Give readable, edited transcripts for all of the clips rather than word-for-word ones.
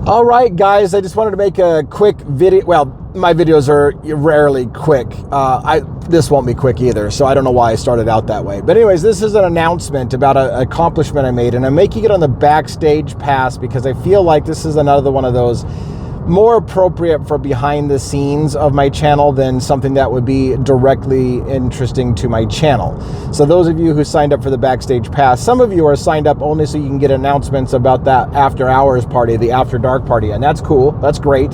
All right, guys, I just wanted to make a quick video. Well, my videos are rarely quick. This won't be quick either, so I don't know why I started out that way. But anyways, this is an announcement about an accomplishment I made, and I'm making it on the Backstage Pass because I feel like this is another one of those more appropriate for behind the scenes of my channel than something that would be directly interesting to my channel. So those of you who signed up for the Backstage Pass, some of you are signed up only so you can get announcements about that after hours party, the after dark party, and that's cool, that's great.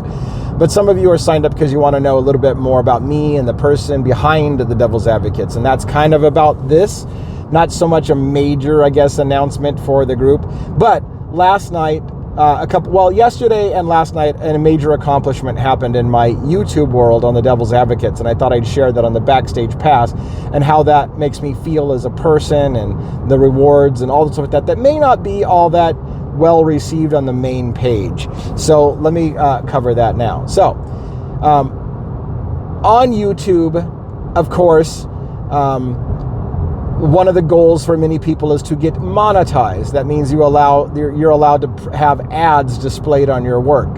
But some of you are signed up because you want to know a little bit more about me and the person behind the Devil's Advocates, and that's kind of about this. Not so much a major, I guess, announcement for the group, but last night, yesterday and last night, a major accomplishment happened in my YouTube world on the Devil's Advocates, and I thought I'd share that on the Backstage Pass and how that makes me feel as a person and the rewards and all the stuff that may not be all that well received on the main page. So let me cover that now. So on YouTube, of course, one of the goals for many people is to get monetized. That means you're allowed to have ads displayed on your work.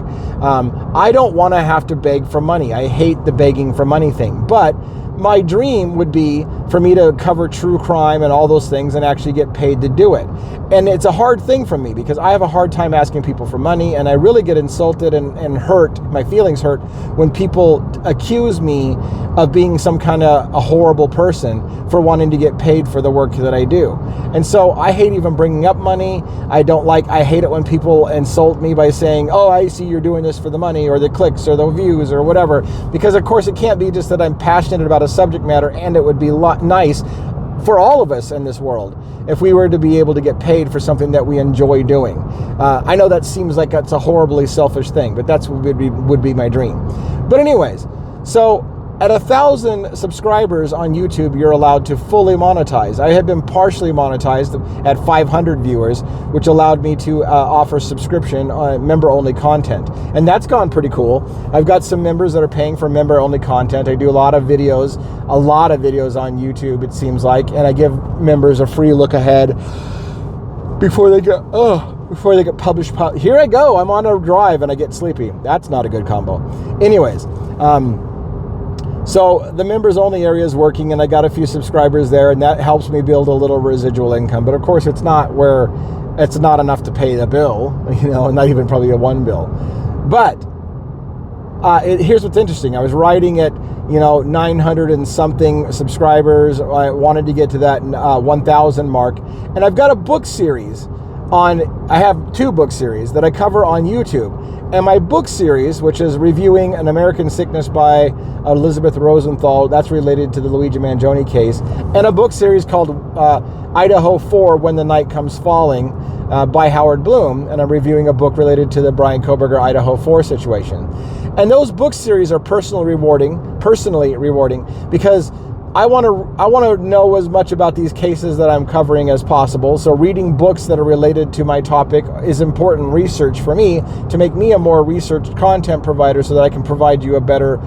I don't want to have to beg for money. I hate the begging for money thing. But my dream would be for me to cover true crime and all those things and actually get paid to do it. And it's a hard thing for me because I have a hard time asking people for money, and I really get insulted and hurt, my feelings hurt, when people accuse me of being some kind of a horrible person for wanting to get paid for the work that I do. And so I hate even bringing up money. I hate it when people insult me by saying, oh, I see you're doing this for the money or the clicks or the views or whatever, because of course it can't be just that I'm passionate about a subject matter, and it would be nice for all of us in this world if we were to be able to get paid for something that we enjoy doing. I know that seems like that's a horribly selfish thing, but that's what would be my dream. But anyways, so at 1,000 subscribers on YouTube, you're allowed to fully monetize. I had been partially monetized at 500 viewers, which allowed me to offer subscription member-only content. And that's gone pretty cool. I've got some members that are paying for member-only content. I do a lot of videos on YouTube, it seems like, and I give members a free look ahead before they get published. Here I go, I'm on a drive and I get sleepy. That's not a good combo. Anyways, so the members only area is working, and I got a few subscribers there, and that helps me build a little residual income. But of course, it's not enough to pay the bill, not even probably a one bill. But here's what's interesting. I was writing at 900 and something subscribers. I wanted to get to that 1,000 mark, and I've got a book series I have 2 book series that I cover on YouTube. And my book series, which is reviewing An American Sickness by Elizabeth Rosenthal, that's related to the Luigi Mangione case, and a book series called Idaho 4, When the Night Comes Falling, by Howard Bloom, and I'm reviewing a book related to the Bryan Kohberger Idaho 4 situation. And those book series are personally rewarding because I want to know as much about these cases that I'm covering as possible. So reading books that are related to my topic is important research for me to make me a more researched content provider, so that I can provide you a better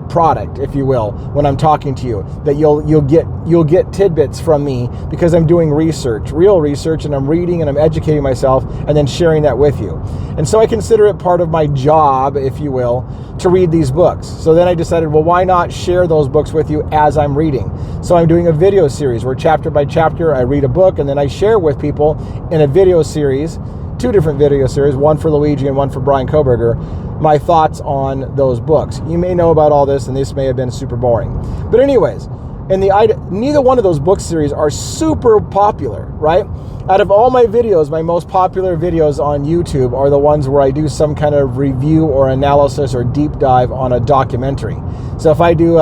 product, if you will, when I'm talking to you. That you'll get tidbits from me because I'm doing research, real research, and I'm reading and I'm educating myself and then sharing that with you. And so I consider it part of my job, if you will, to read these books. So then I decided, well, why not share those books with you as I'm reading? So I'm doing a video series where chapter by chapter I read a book, and then I share with people in a video series, 2 different video series, one for Luigi and one for Bryan Kohberger, my thoughts on those books. You may know about all this, and this may have been super boring. But anyways, neither one of those book series are super popular, right? Out of all my videos, my most popular videos on YouTube are the ones where I do some kind of review or analysis or deep dive on a documentary. So if I do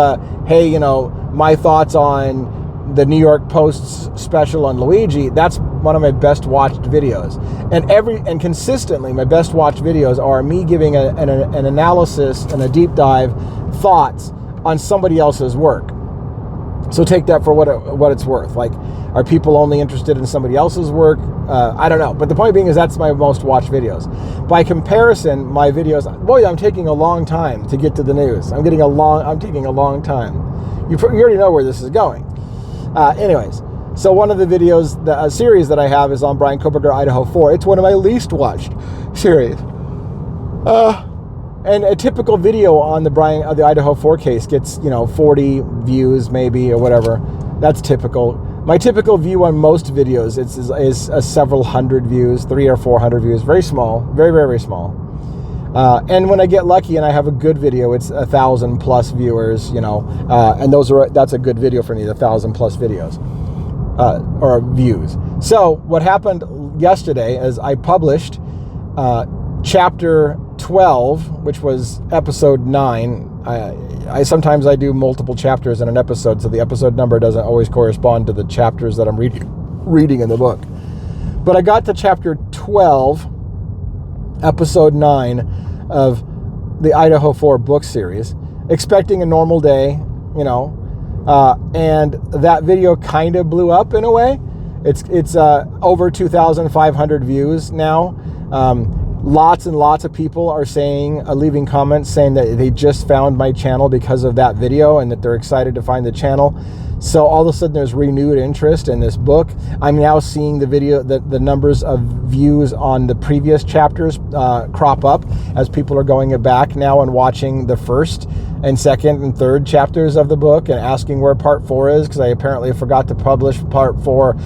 my thoughts on the New York Post's special on Luigi, that's one of my best watched videos. And consistently, my best watched videos are me giving an analysis and a deep dive thoughts on somebody else's work. So take that for what it's worth. Like, are people only interested in somebody else's work? I don't know. But the point being is that's my most watched videos. By comparison, my videos, boy, I'm taking a long time to get to the news. I'm taking a long time. You already know where this is going. Anyways, so one of the videos, the series that I have is on Bryan Kohberger Idaho 4. It's one of my least watched series. And a typical video on the Idaho 4 case gets, 40 views maybe or whatever. That's typical. My typical view on most videos is several hundred views, 300 or 400 views, very small, very, very, very small. And when I get lucky and I have a good video, it's 1,000 plus viewers, and that's a good video for me, the 1,000 plus videos or views. So what happened yesterday is I published chapter 12, which was episode 9. I sometimes do multiple chapters in an episode, so the episode number doesn't always correspond to the chapters that I'm reading in the book. But I got to chapter 12, episode 9 of the Idaho 4 book series, expecting a normal day, and that video kind of blew up in a way. It's over 2,500 views now. Lots and lots of people are leaving comments saying that they just found my channel because of that video and that they're excited to find the channel. So all of a sudden there's renewed interest in this book. I'm now seeing the numbers of views on the previous chapters crop up as people are going back now and watching the first and second and third chapters of the book and asking where part 4 is, because I apparently forgot to publish part 4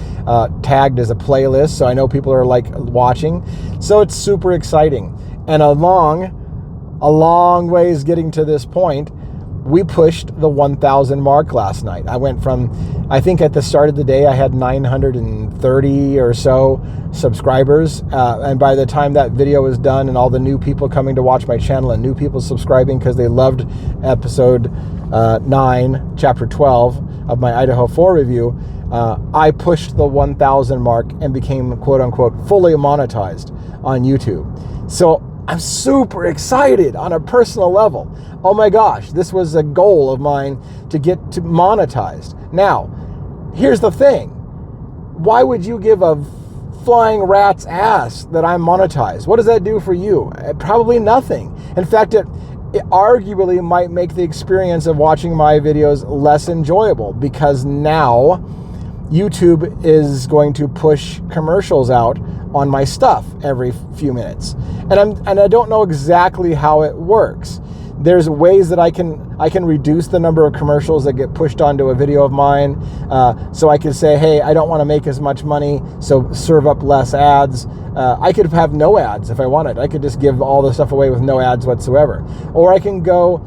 tagged as a playlist. So I know people are watching. So it's super exciting. And a long ways getting to this point, we pushed the 1,000 mark last night. I went from, I think at the start of the day, I had 930 or so subscribers. And by the time that video was done and all the new people coming to watch my channel and new people subscribing because they loved episode 9, chapter 12 of my Idaho 4 review, I pushed the 1,000 mark and became, quote unquote, fully monetized on YouTube. So I'm super excited on a personal level. Oh my gosh, this was a goal of mine to get to monetized. Now, here's the thing. Why would you give a flying rat's ass that I'm monetized? What does that do for you? Probably nothing. In fact, it arguably might make the experience of watching my videos less enjoyable, because now YouTube is going to push commercials out on my stuff every few minutes. And I don't know exactly how it works. There's ways that I can reduce the number of commercials that get pushed onto a video of mine. So I could say, hey, I don't want to make as much money, so serve up less ads. I could have no ads if I wanted. I could just give all the stuff away with no ads whatsoever. Or I can go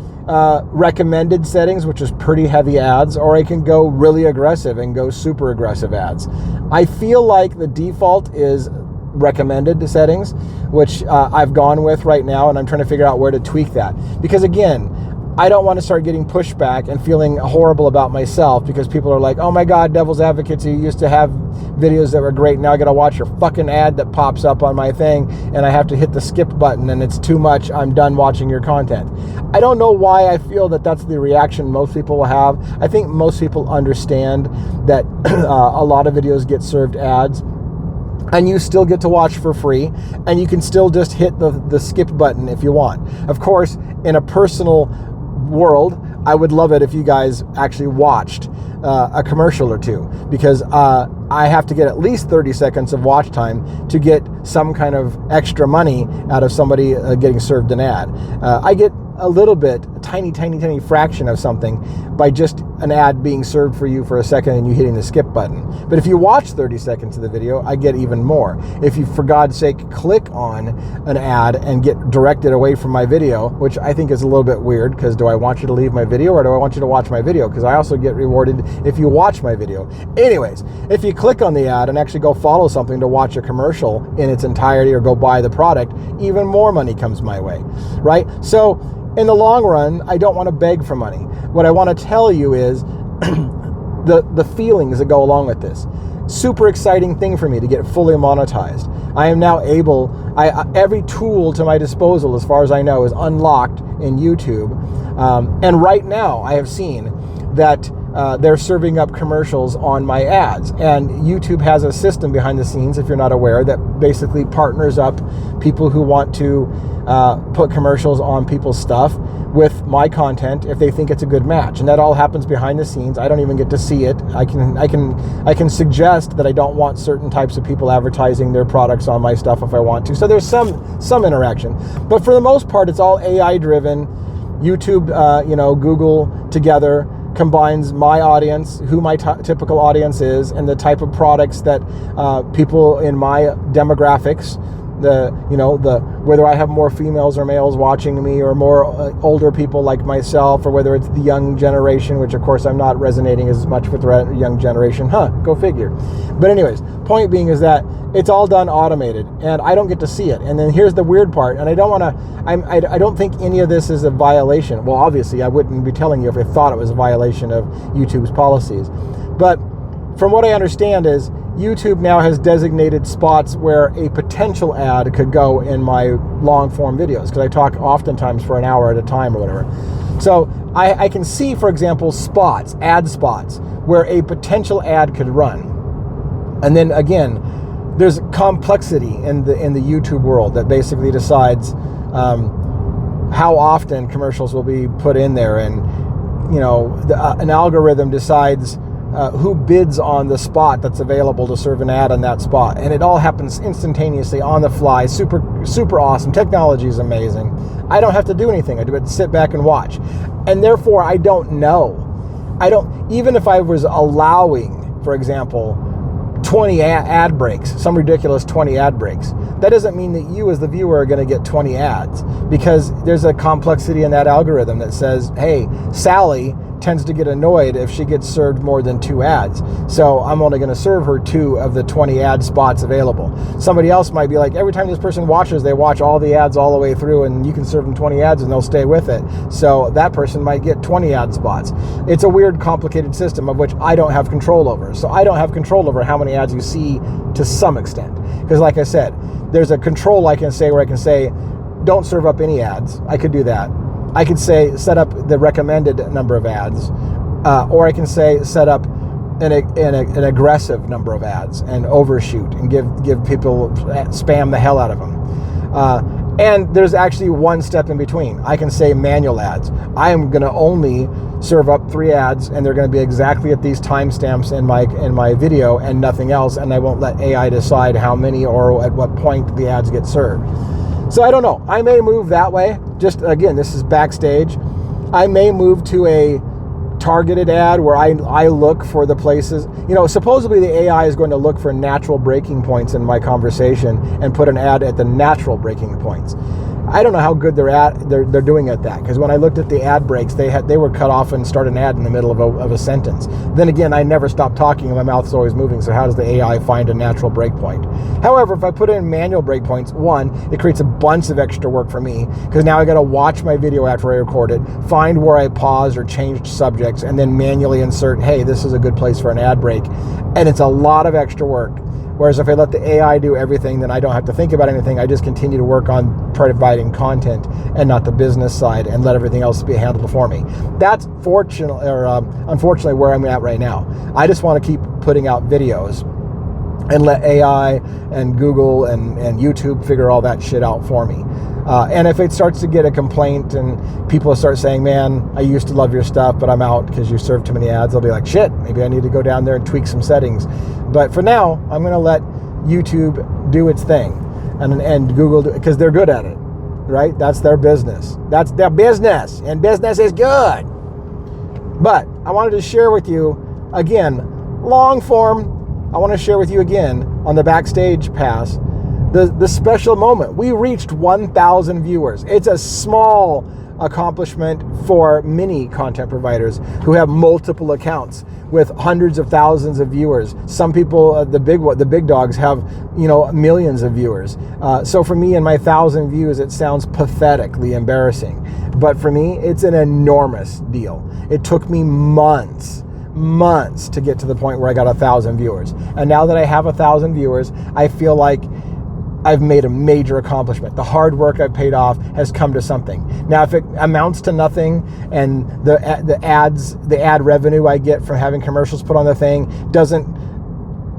recommended settings, which is pretty heavy ads, or I can go really aggressive and go super aggressive ads. I feel like the default is recommended settings, which I've gone with right now, and I'm trying to figure out where to tweak that. Because again, I don't want to start getting pushback and feeling horrible about myself because people are like, oh my God, Devil's Advocates, you used to have videos that were great. Now I got to watch your fucking ad that pops up on my thing and I have to hit the skip button and it's too much. I'm done watching your content. I don't know why I feel that that's the reaction most people will have. I think most people understand that a lot of videos get served ads, and you still get to watch for free, and you can still just hit the skip button if you want. Of course, in a personal world, I would love it if you guys actually watched a commercial or two, because I have to get at least 30 seconds of watch time to get some kind of extra money out of somebody getting served an ad. I get a little bit, a tiny fraction of something by just an ad being served for you for a second and you hitting the skip button. But if you watch 30 seconds of the video, I get even more. If you, for God's sake, click on an ad and get directed away from my video, which I think is a little bit weird, because do I want you to leave my video or do I want you to watch my video? Because I also get rewarded if you watch my video. Anyways, if you click on the ad and actually go follow something to watch a commercial in its entirety or go buy the product, even more money comes my way, right? So in the long run, I don't want to beg for money. What I want to tell you is the feelings that go along with this. Super exciting thing for me to get fully monetized. I am now able, every tool to my disposal, as far as I know, is unlocked in YouTube. And right now, I have seen that they're serving up commercials on my ads. And YouTube has a system behind the scenes, if you're not aware, that basically partners up people who want to put commercials on people's stuff with my content if they think it's a good match. And that all happens behind the scenes. I don't even get to see it. I can suggest that I don't want certain types of people advertising their products on my stuff if I want to. So there's some interaction. But for the most part, it's all AI driven. YouTube, Google together combines my audience, who my typical audience is, and the type of products that people in my demographics, whether I have more females or males watching me, or more older people like myself, or whether it's the young generation, which of course I'm not resonating as much with the young generation. Go figure. But anyways, point being is that it's all done automated, and I don't get to see it. And then here's the weird part, and I don't think any of this is a violation. Well, obviously I wouldn't be telling you if I thought it was a violation of YouTube's policies. But from what I understand is YouTube now has designated spots where a potential ad could go in my long form videos, because I talk oftentimes for an hour at a time or whatever. So I can see, for example, ad spots where a potential ad could run. And then again, there's complexity in the YouTube world that basically decides how often commercials will be put in there, and an algorithm decides who bids on the spot that's available to serve an ad on that spot, and it all happens instantaneously on the fly. Super awesome. Technology is amazing. I don't have to do anything. I do it, sit back and watch, and therefore I don't know. Even if I was allowing, for example, 20 ad breaks, some ridiculous 20 ad breaks, that doesn't mean that you as the viewer are going to get 20 ads, because there's a complexity in that algorithm that says, hey, Sally tends to get annoyed if she gets served more than 2 ads. So I'm only going to serve her 2 of the 20 ad spots available. Somebody else might be like, every time this person watches, they watch all the ads all the way through, and you can serve them 20 ads and they'll stay with it. So that person might get 20 ad spots. It's a weird, complicated system of which I don't have control over. So I don't have control over how many ads you see to some extent. Because like I said, there's a control I can say where I can say, don't serve up any ads. I could do that. I could say set up the recommended number of ads, or I can say set up an aggressive number of ads and overshoot and give people, spam the hell out of them. And there's actually one step in between. I can say manual ads. I am going to only serve up 3 ads, and they're going to be exactly at these timestamps in my video and nothing else, and I won't let AI decide how many or at what point the ads get served. So I don't know. I may move that way. Just again, this is backstage. I may move to a targeted ad where I look for the places. Supposedly the AI is going to look for natural breaking points in my conversation and put an ad at the natural breaking points. I don't know how good they're doing at that, because when I looked at the ad breaks, they were cut off and start an ad in the middle of a sentence. Then again, I never stop talking and my mouth's always moving, so how does the AI find a natural break point? However, if I put in manual breakpoints, one, it creates a bunch of extra work for me, because now I got to watch my video after I record it, find where I paused or changed subjects, and then manually insert, hey, this is a good place for an ad break. And it's a lot of extra work. Whereas if I let the AI do everything, then I don't have to think about anything. I just continue to work on providing content and not the business side, and let everything else be handled for me. That's unfortunately where I'm at right now. I just want to keep putting out videos and let AI and Google and YouTube figure all that shit out for me. And if it starts to get a complaint and people start saying, man, I used to love your stuff, but I'm out because you serve too many ads, I'll be like, shit, maybe I need to go down there and tweak some settings. But for now, I'm going to let YouTube do its thing, and Google, because they're good at it, right? That's their business. That's their business, and business is good. But I wanted to share with you, again, long form, I want to share with you again on the Backstage Pass, the special moment. We reached 1,000 viewers. It's a small accomplishment for many content providers who have multiple accounts with hundreds of thousands of viewers. Some people, the big dogs, have millions of viewers. So for me and my 1,000 views, it sounds pathetically embarrassing. But for me, it's an enormous deal. It took me months to get to the point where I got 1,000 viewers. And now that I have 1,000 viewers, I feel like I've made a major accomplishment. The hard work I've paid off has come to something. Now, if it amounts to nothing, and the ad revenue I get from having commercials put on the thing doesn't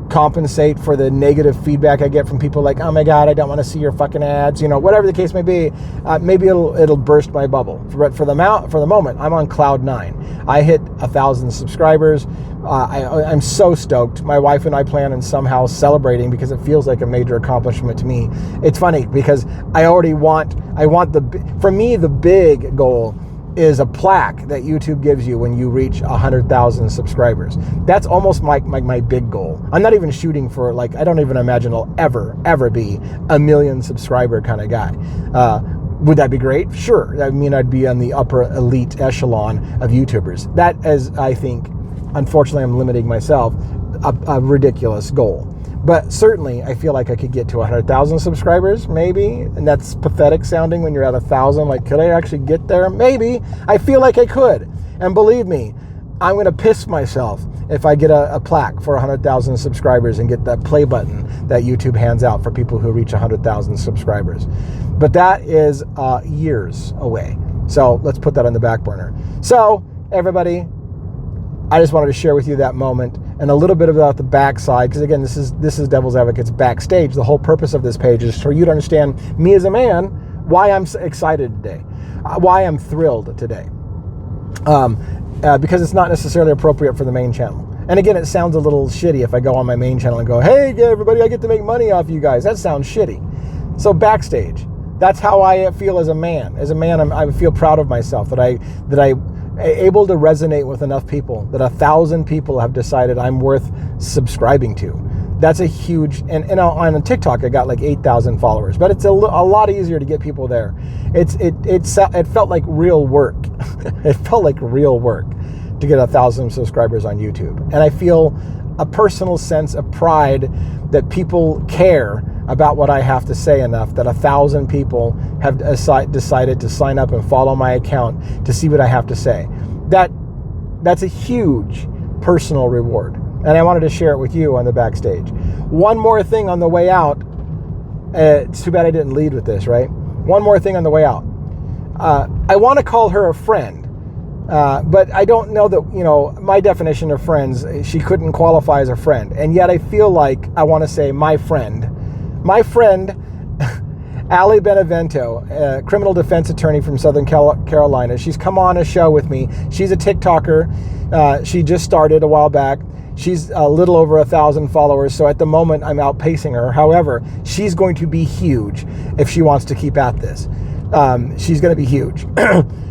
compensate for the negative feedback I get from people like, oh my God, I don't want to see your fucking ads, whatever the case may be, maybe it'll burst my bubble. For the moment, I'm on cloud 9. I hit 1,000 subscribers. I'm so stoked. My wife and I plan on somehow celebrating, because it feels like a major accomplishment to me. It's funny because for me, the big goal is a plaque that YouTube gives you when you reach 100,000 subscribers. That's almost my big goal. I'm not even shooting for, I don't even imagine I'll ever be a 1 million subscriber kind of guy. Would that be great? Sure. I mean, I'd be on the upper elite echelon of YouTubers. That is, I think, unfortunately, I'm limiting myself, a ridiculous goal. But certainly, I feel like I could get to 100,000 subscribers, maybe. And that's pathetic sounding when you're at 1,000. Like, could I actually get there? Maybe. I feel like I could. And believe me, I'm going to piss myself if I get a plaque for 100,000 subscribers and get that play button that YouTube hands out for people who reach 100,000 subscribers. But that is years away. So let's put that on the back burner. So, everybody, I just wanted to share with you that moment and a little bit about the backside, because again, this is Devil's Advocates backstage. The whole purpose of this page is for you to understand me as a man, why I'm excited today, why I'm thrilled today, because it's not necessarily appropriate for the main channel. And again, it sounds a little shitty if I go on my main channel and go, hey everybody, I get to make money off you guys. That sounds shitty. So backstage, that's how I feel as a man. As a man, I feel proud of myself that I able to resonate with enough people, that 1,000 people have decided I'm worth subscribing to. That's a huge, and on TikTok I got like 8,000 followers, but it's a lot easier to get people there. It felt like real work. It felt like real work to get 1,000 subscribers on YouTube, and I feel a personal sense of pride that people care about what I have to say enough that 1,000 people have decided to sign up and follow my account to see what I have to say. That's a huge personal reward, and I wanted to share it with you on the backstage. One more thing on the way out. It's too bad I didn't lead with this, right? One more thing on the way out. I want to call her a friend, but I don't know that, my definition of friends, she couldn't qualify as a friend, and yet I feel like I want to say my friend, Ali Benevento, a criminal defense attorney from Southern Carolina. She's come on a show with me. She's a TikToker. She just started a while back. She's a little over 1,000 followers, so at the moment I'm outpacing her. However, she's going to be huge if she wants to keep at this. She's going to be huge.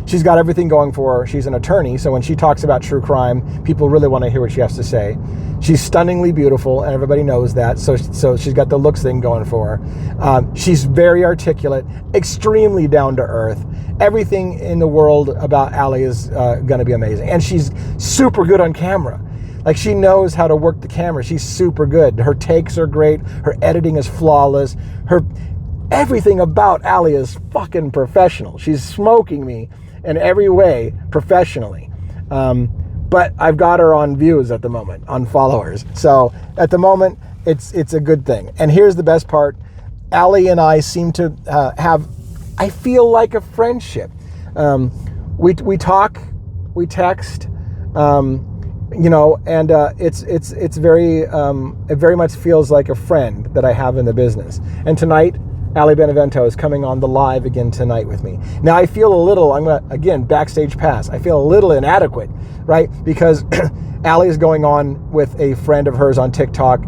She's got everything going for her. She's an attorney, so when she talks about true crime, people really want to hear what she has to say. She's stunningly beautiful, and everybody knows that, so she's got the looks thing going for her. She's very articulate, extremely down to earth. Everything in the world about Ali is going to be amazing, and she's super good on camera. Like, she knows how to work the camera. She's super good. Her takes are great. Her editing is flawless. Everything about Ali is fucking professional. She's smoking me in every way professionally. But I've got her on views at the moment, on followers. So at the moment, it's a good thing. And here's the best part. Ali and I seem to have, I feel like a friendship. We talk, we text, and it's very, it very much feels like a friend that I have in the business. And tonight, Ali Benevento is coming on the live again tonight with me. Now I feel a little, again, backstage pass, I feel a little inadequate, right? Because Ali is going on with a friend of hers on TikTok.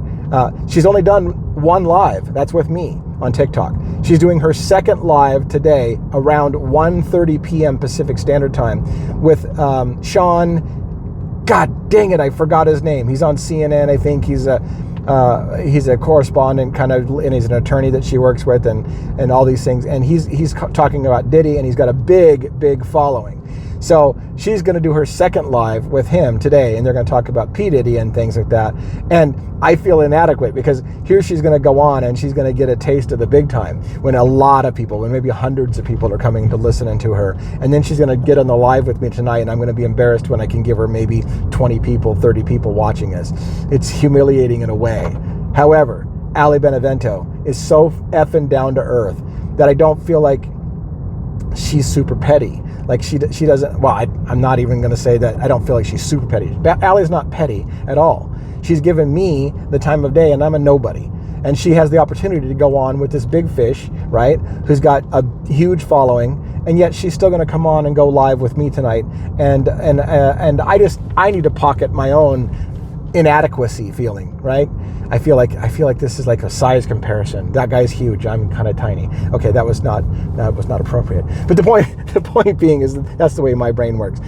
She's only done one live, that's with me on TikTok. She's doing her second live today around 1:30 p.m. Pacific Standard Time with Sean, God dang it, I forgot his name. He's on CNN, I think. He's a correspondent kind of, and he's an attorney that she works with, and all these things. And he's talking about Diddy, and he's got a big following. So she's going to do her second live with him today, and they're going to talk about P. Diddy and things like that. And I feel inadequate because here she's going to go on and she's going to get a taste of the big time when a lot of people, when maybe hundreds of people are coming to listen to her. And then she's going to get on the live with me tonight, and I'm going to be embarrassed when I can give her maybe 20 people, 30 people watching us. It's humiliating in a way. However, Ali Benevento is so effing down to earth that I don't feel like she's super petty. Like she doesn't, well, I'm not even going to say that I don't feel like she's super petty. Ali's not petty at all. She's given me the time of day, and I'm a nobody. And she has the opportunity to go on with this big fish, right, who's got a huge following, and yet she's still going to come on and go live with me tonight. And I need to pocket my own inadequacy feeling, right? I feel like this is like a size comparison. That guy's huge. I'm kind of tiny. Okay, that was not appropriate. But the point being is that's the way my brain works.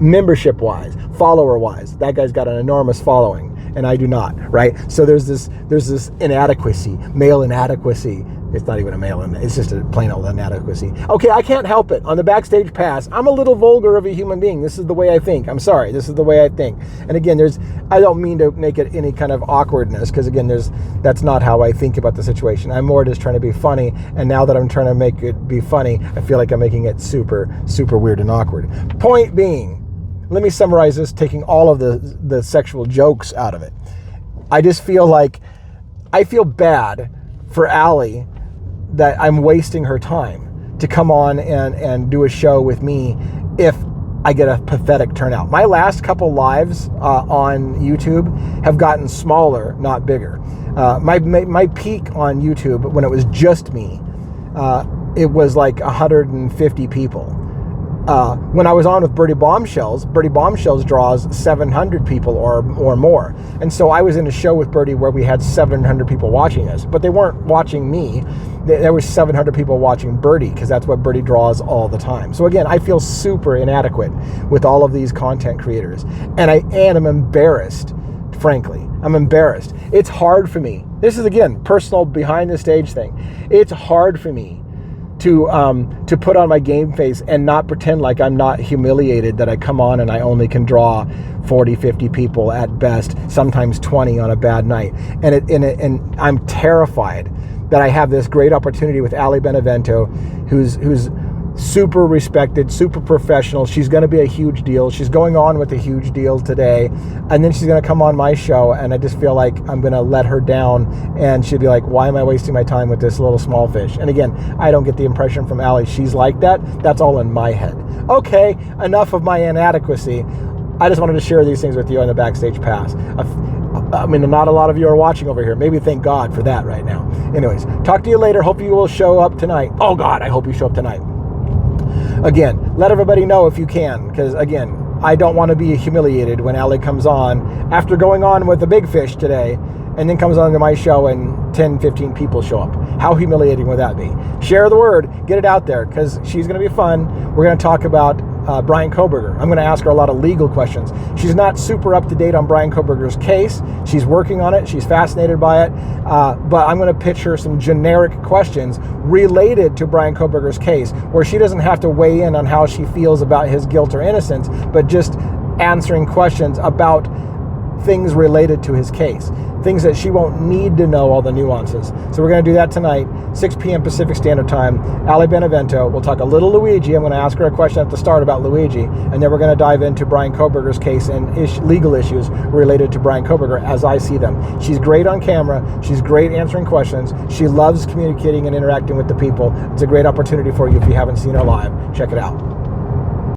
Membership wise, follower wise, that guy's got an enormous following, and I do not, right? So there's this inadequacy, male inadequacy. It's not even a male, it's just a plain old inadequacy. Okay, I can't help it. On the Backstage Pass, I'm a little vulgar of a human being. This is the way I think. I'm sorry. This is the way I think. And again, I don't mean to make it any kind of awkwardness, because again, that's not how I think about the situation. I'm more just trying to be funny, and now that I'm trying to make it be funny, I feel like I'm making it super, super weird and awkward. Point being, let me summarize this, taking all of the sexual jokes out of it. I just feel like, I feel bad for Ali that I'm wasting her time to come on and do a show with me if I get a pathetic turnout. My last couple lives on YouTube have gotten smaller, not bigger. My peak on YouTube, when it was just me, it was like 150 people. When I was on with Birdie Bombshells draws 700 people or more. And so I was in a show with Birdie where we had 700 people watching us, but they weren't watching me. There was 700 people watching Birdie, because that's what Birdie draws all the time. So again, I feel super inadequate with all of these content creators. And I'm embarrassed, frankly. I'm embarrassed. It's hard for me. This is, again, personal behind the stage thing. It's hard for me to put on my game face and not pretend like I'm not humiliated that I come on and I only can draw 40, 50 people at best, sometimes 20 on a bad night. And I'm terrified that I have this great opportunity with Ali Benevento, who's super respected, super professional. She's going to be a huge deal. She's going on with a huge deal today, and then she's going to come on my show, and I just feel like I'm going to let her down, and she'll be like, why am I wasting my time with this little small fish? And again, I don't get the impression from Ali she's like that. That's all in my head. Okay, enough of my inadequacy. I just wanted to share these things with you on the Backstage Pass. I mean, not a lot of you are watching over here. Maybe thank God for that right now. Anyways, talk to you later. Hope you will show up tonight. Oh God, I hope you show up tonight. Again, let everybody know if you can, because again, I don't want to be humiliated when Ali comes on after going on with the big fish today, and then comes on to my show and 10, 15 people show up. How humiliating would that be? Share the word, get it out there, because she's going to be fun. We're going to talk about Brian Kohberger. I'm going to ask her a lot of legal questions. She's not super up to date on Brian Kohberger's case. She's working on it. She's fascinated by it. But I'm going to pitch her some generic questions related to Brian Kohberger's case, where she doesn't have to weigh in on how she feels about his guilt or innocence, but just answering questions about things related to his case, things that she won't need to know all the nuances. So we're going to do that tonight, 6 p.m. Pacific Standard Time. Ali Benevento. We'll talk a little Luigi. I'm going to ask her a question at the start about Luigi, and then we're going to dive into Brian Kohberger's case and legal issues related to Brian Kohberger as I see them. She's great on camera. She's great answering questions. She loves communicating and interacting with the people. It's a great opportunity for you if you haven't seen her live. Check it out.